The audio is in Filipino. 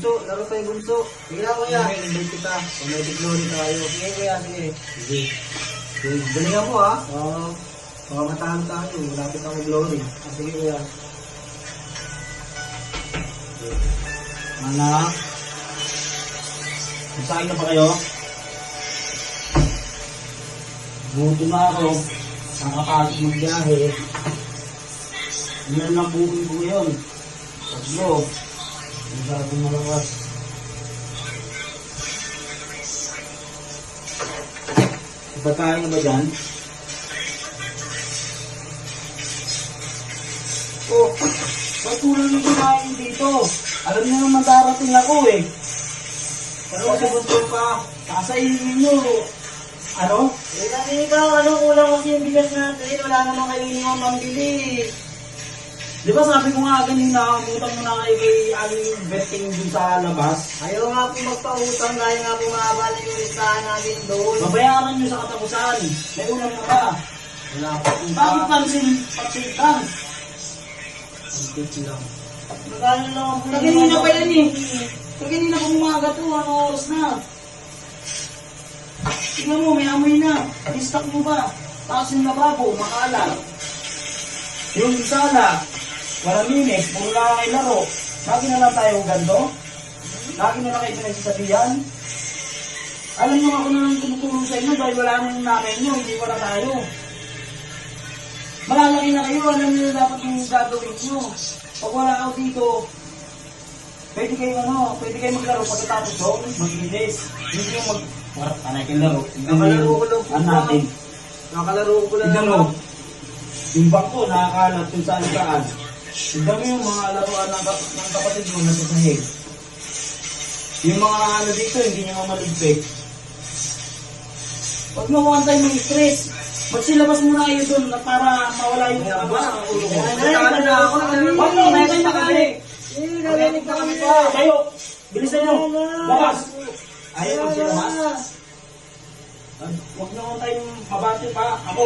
bunso. Laro tayo bunso. Sige na kuya. Invite kita. Comedic glory tayo. Sige kuya, sige. Sige. Galingan mo ha. Oo. Baka matahan tayo. Malapit ako glory. Sige kuya. Anak. Masahin na ba kayo? Buto na ako. Nakapasok magbiyahe. Ilan lang bukin ko ngayon. Tatlo. Masyadong malakas. Pagkain na ba dyan? Oh, ba't kulang yung kumain dito? Alam niyo naman darating ako eh. Pero kasi gusto pa, kasainin nyo. Ano? Eh kasi ikaw, kulang kasi yung bigas natin. Wala naman kayo iniwang pambili. Di ba sabi ko nga kanina, utang mo na kayo kay Aling Betting dun sa labas? Ayaw nga po magpautang dahil nga po mahaba na yung listahan natin doon. Babayaran nyo sa katapusan. May ulam na ba? Wala pa po. Bakit pansin lang? Ang lang. Magkano lang po. Kaganina pa yan eh. Kaganina pa umaga to, ano oras na? Tingnan mo, may amoy na. I-stock mo ba? Tapos yung lababo, makalat. Yung sala, walang linis, puro lang kayo laro. Lagi na lang tayo ganito? Lagi na lang kayo pinagsasabihan? Alam nyo ako na lang tumutulong sa inyo dahil wala na yung namin nyo, hindi wala tayo. Malalaki na kayo, alam nyo na dapat yung gagawin nyo. Pag wala ako dito, pwede kayo maglaro pagkatapos doon, maglinis. Hindi yung warap ka na kayo laro. Nakalaro ko lang po. Ano natin? Nakalaro ko lang. Tignan mo. Yung bangko, nakakalat kung saan saan. Tignan mo yung mga laruan ng kapatid mo na sa sahig. Yung mga ano dito, hindi nyo mamaligpit. Huwag mo kung tayo may stress. Magsilabas muna kayo doon para mawala yung ano sa ulo ko. Nagkakaroon na ako. Huwag mo, may kayo nakali. Nagalit na kami pa. Kayo, bilisan nyo. Labas. Ayaw magsilabas. Huwag na kung tayo mabati pa. Ako.